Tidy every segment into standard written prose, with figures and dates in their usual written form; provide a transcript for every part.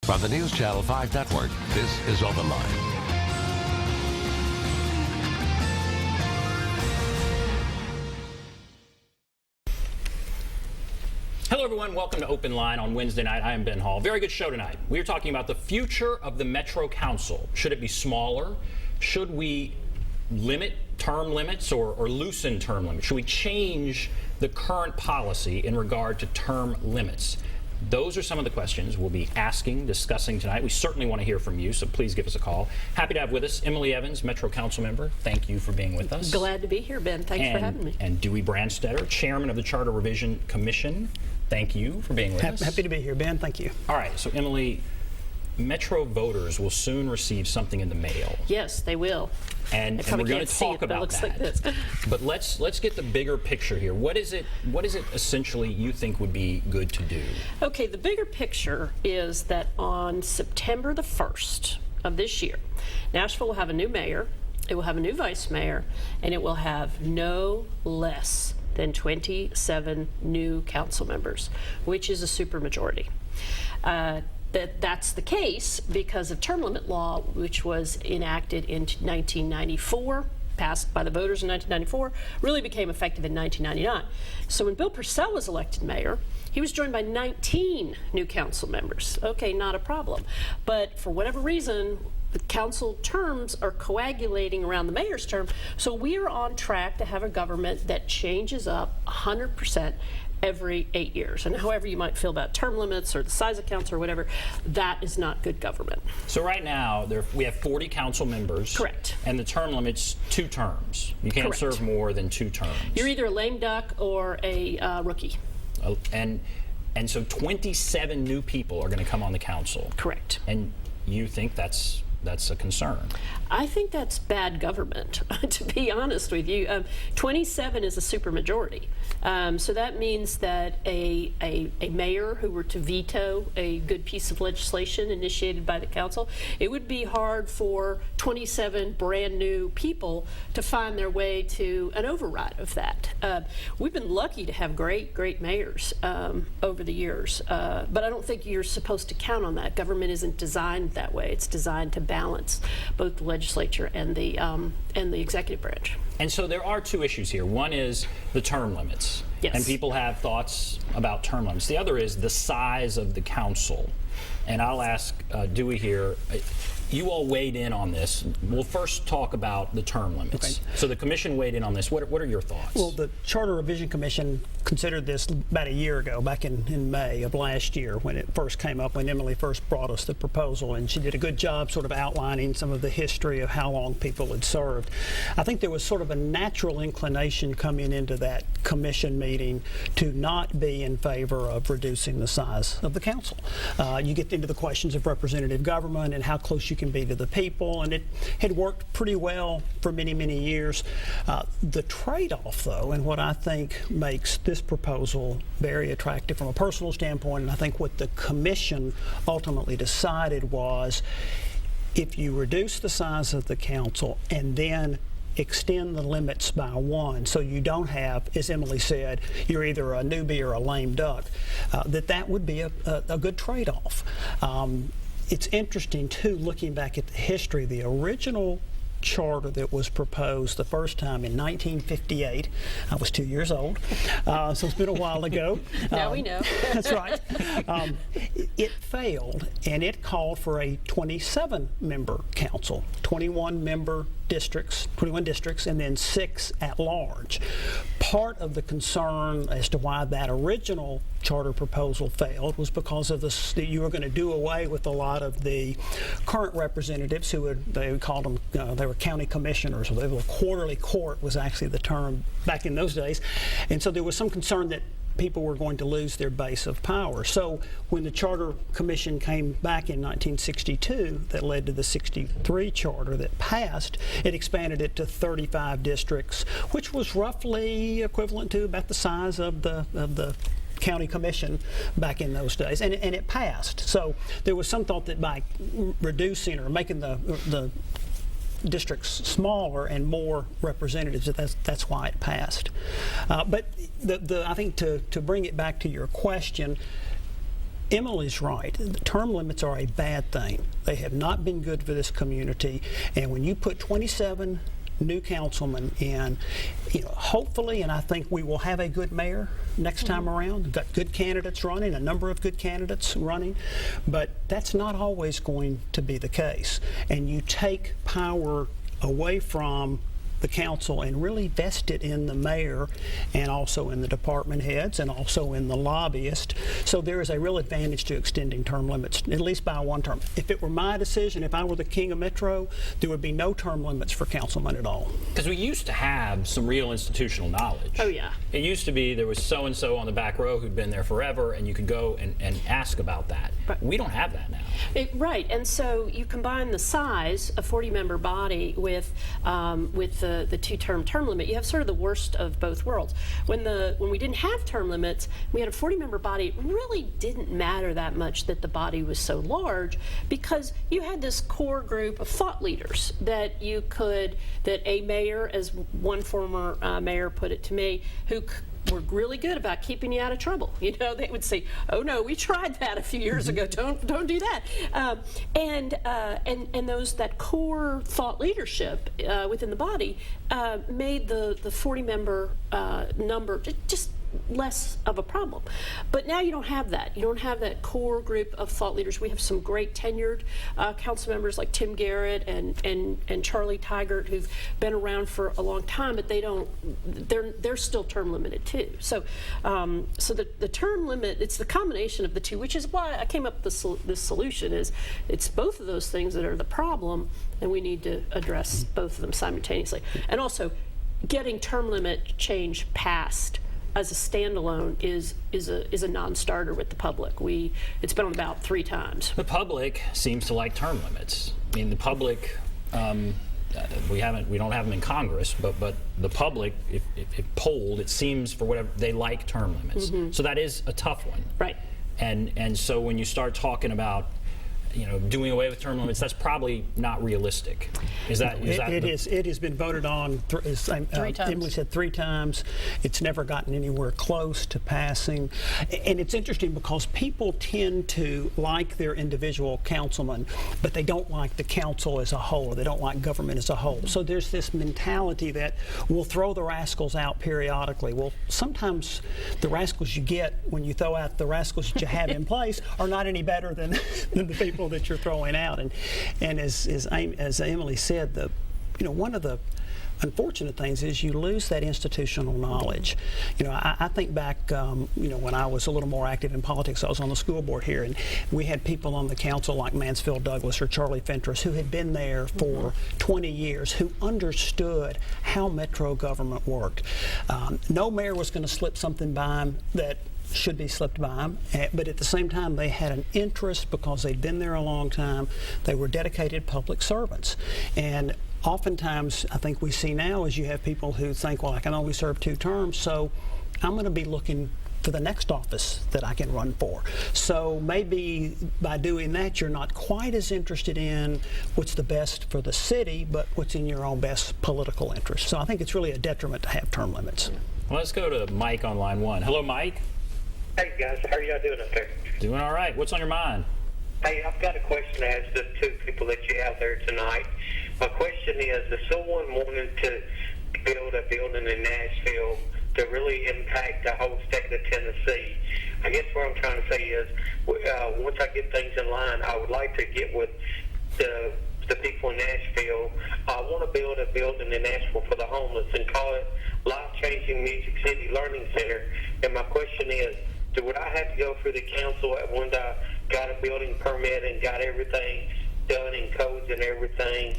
From the News Channel 5 Network, this is OpenLine. Hello, everyone. Welcome to Open Line on Wednesday night. I am Ben Hall. Very good show tonight. We are talking about the future of the Metro Council. Should it be smaller? Should we limit term limits or loosen term limits? Should we change the current policy in regard to term limits? Those are some of the questions we'll be asking, discussing tonight. We certainly want to hear from you, so please give us a call. Happy to have with us Emily Evans, Metro Council member. Thank you for being with us. Glad to be here, Ben. Thanks for having me. And Dewey Branstetter, Chairman of the Charter Revision Commission. Thank you for being with us. Happy to be here, Ben. Thank you. All right, so Emily, Metro voters will soon receive something in the mail. Yes, they will. And we're going to talk about that. Like this. But let's get the bigger picture here. What is it essentially you think would be good to do? Okay, the bigger picture is that on September the 1st of this year, Nashville will have a new mayor, it will have a new vice mayor, and it will have no less than 27 new council members, which is a supermajority. That's the case because of term limit law, which was enacted in 1994, passed by the voters in 1994, really became effective in 1999. So when Bill Purcell was elected mayor, he was joined by 19 new council members. Okay, not a problem. But for whatever reason, the council terms are coagulating around the mayor's term, so we are on track to have a government that changes up 100% every 8 years. And however you might feel about term limits or the size of council or whatever, that is not good government. So right now, we have 40 council members. Correct. And the term limit's 2 terms. You can't Correct. serve more than 2 terms. You're either a lame duck or a rookie. And so 27 new people are going to come on the council. Correct. And you think that's a concern? I think that's bad government, to be honest with you. 27 is a supermajority. So that means that a mayor who were to veto a good piece of legislation initiated by the council, it would be hard for 27 brand new people to find their way to an override of that. We've been lucky to have great mayors over the years, but I don't think you're supposed to count on that. Government isn't designed that way. It's designed to balance both the legislature and the executive branch. And so there are 2 issues here. One is the term limits. Yes. And people have thoughts about term limits. The other is the size of the council. And I'll ask Dewey here, you all weighed in on this. We'll first talk about the term limits. Okay. So the commission weighed in on this. What are your thoughts? Well, the Charter Revision Commission considered this about a year ago, back in May of last year, when it first came up, when Emily first brought us the proposal, and she did a good job sort of outlining some of the history of how long people had served. I think there was sort of a natural inclination coming into that commission meeting to not be in favor of reducing the size of the council. You get into the questions of representative government and how close you can be to the people, and it had worked pretty well for many years. The trade-off, though, and what I think makes this proposal very attractive from a personal standpoint, and I think what the commission ultimately decided was, if you reduce the size of the council and then extend the limits by 1, so you don't have, as Emily said, you're either a newbie or a lame duck, that would be a good trade-off. It's interesting, too, looking back at the history, the original charter that was proposed the first time in 1958. I was 2 years old, so it's been a while ago. Now we know. That's right. It failed, and it called for a 27-member council, 21 districts, and then 6 at large. Part of the concern as to why that original charter proposal failed was because of that you were going to do away with a lot of the current representatives who they called them, they were county commissioners, or the quarterly court was actually the term back in those days. And so there was some concern that people were going to lose their base of power. So when the Charter Commission came back in 1962, that led to the 63 charter that passed, it expanded it to 35 districts, which was roughly equivalent to about the size of the county commission back in those days, and it passed. So there was some thought that by reducing or making the districts smaller and more representatives, that's why it passed. But I think to bring it back to your question, Emily's right. The term limits are a bad thing. They have not been good for this community. And when you put 27 new councilmen in, hopefully, and I think we will have a good mayor next time around. We've got good candidates running, a number of good candidates running, but that's not always going to be the case. And you take power away from the council and really vest it in the mayor and also in the department heads and also in the lobbyist. So there is a real advantage to extending term limits, at least by one term. If it were my decision, if I were the king of Metro, there would be no term limits for councilmen at all. Because we used to have some real institutional knowledge. Oh, yeah. It used to be there was so-and-so on the back row who'd been there forever, and you could go and ask about that. Right. We don't have that now. Right, and so you combine the size, a 40-member body, with the two-term term limit. You have sort of the worst of both worlds. When we didn't have term limits, we had a 40-member body. It really didn't matter that much that the body was so large, because you had this core group of thought leaders that a mayor, as one former mayor put it to me, who were really good about keeping you out of trouble. They would say, "Oh no, we tried that a few years ago. Don't do that." And that core thought leadership within the body made the 40-member number just less of a problem. But now you don't have that. You don't have that core group of thought leaders. We have some great tenured council members like Tim Garrett and Charlie Tigert, who've been around for a long time, but they're still term limited too. So the term limit, it's the combination of the two, which is why I came up with this solution. It's both of those things that are the problem, and we need to address both of them simultaneously. And also, getting term limit change passed as a standalone is a non-starter with the public. It's been on about 3 times. The public seems to like term limits. I mean, the public, we don't have them in Congress, but the public, if polled, it seems for whatever they like term limits. Mm-hmm. So that is a tough one. Right. And so when you start talking about doing away with term limits, that's probably not realistic. Is that it has been voted on, as 3 times. Emily said, 3 times. It's never gotten anywhere close to passing. And it's interesting because people tend to like their individual councilman, but they don't like the council as a whole, or they don't like government as a whole. So there's this mentality that we'll throw the rascals out periodically. Well, sometimes the rascals you get when you throw out the rascals that you have in place are not any better than the people that you're throwing out. And as Emily said, one of the unfortunate things is you lose that institutional knowledge. I think back, when I was a little more active in politics, I was on the school board here, and we had people on the council like Mansfield Douglas or Charlie Fentress who had been there for 20 years, who understood how Metro government worked. No mayor was going to slip something by him that should be slipped by them, but at the same time they had an interest because they'd been there a long time. They were dedicated public servants. And oftentimes I think we see now is you have people who think, well, I can only serve 2 terms, so I'm going to be looking for the next office that I can run for. So maybe by doing that, you're not quite as interested in what's the best for the city, but what's in your own best political interest. So I think it's really a detriment to have term limits. Well, let's go to Mike on line 1. Hello, Mike. Hey guys, how are y'all doing up there? Doing all right. What's on your mind? Hey, I've got a question to ask the 2 people that you have there tonight. My question is, if someone wanted to build a building in Nashville to really impact the whole state of Tennessee, I guess what I'm trying to say is, once I get things in line, I would like to get with the people in Nashville. I want to build a building in Nashville for the homeless and call it Life Changing Music City Learning Center. And my question is, would I have to go through the council when I got a building permit and got everything done in codes and everything?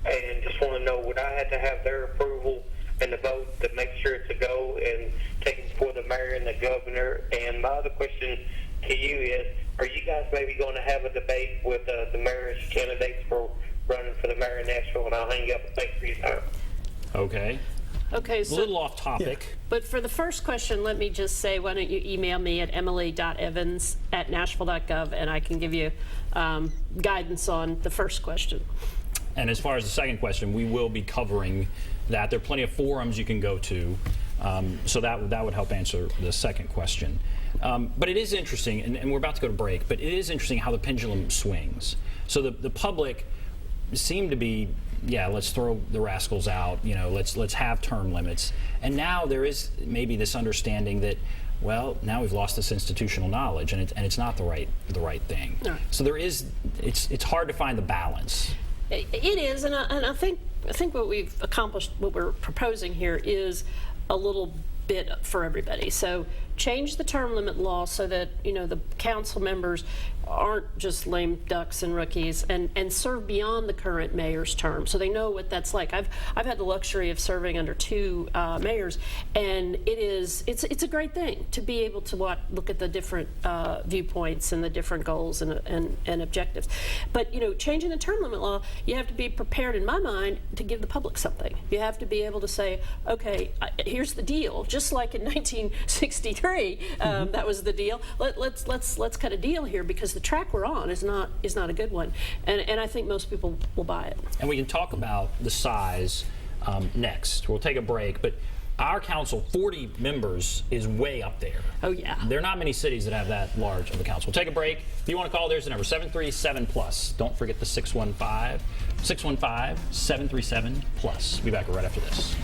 And just want to know, would I have to have their approval and the vote to make sure it's a go and take it before the mayor and the governor? And my other question to you is, are you guys maybe going to have a debate with the mayor's candidates for running for the mayor of Nashville? And I'll hang up and thanks for your time. Okay, so a little off topic. Yeah. But for the first question, let me just say, why don't you email me at emily.evans@nashville.gov, and I can give you guidance on the first question. And as far as the second question, we will be covering that. There are plenty of forums you can go to, so that would help answer the second question. But it is interesting, and we're about to go to break, but it is interesting how the pendulum swings. So the public seem to be, yeah, let's throw the rascals out, let's have term limits. And now there is maybe this understanding that, well, now we've lost this institutional knowledge, and it's not the right thing. No. So it's hard to find the balance. It is, and I think what we've accomplished, what we're proposing here, is a little bit for everybody. So change the term limit law so that the council members aren't just lame ducks and rookies, and serve beyond the current mayor's term, so they know what that's like. I've had the luxury of serving under 2 mayors, and it's a great thing to be able to look at the different viewpoints and the different goals and objectives. But changing the term limit law, you have to be prepared, in my mind, to give the public something. You have to be able to say, okay, here's the deal. Just like in 1963, that was the deal. Let's cut a deal here, because the track we're on is not a good one, and I think most people will buy it. And we can talk about the size next. We'll take a break, but our council, 40 members, is way up there. Oh yeah. There are not many cities that have that large of a council. We'll take a break. If you want to call, there's the number 737+. Don't forget the 615-737+. Be back right after this.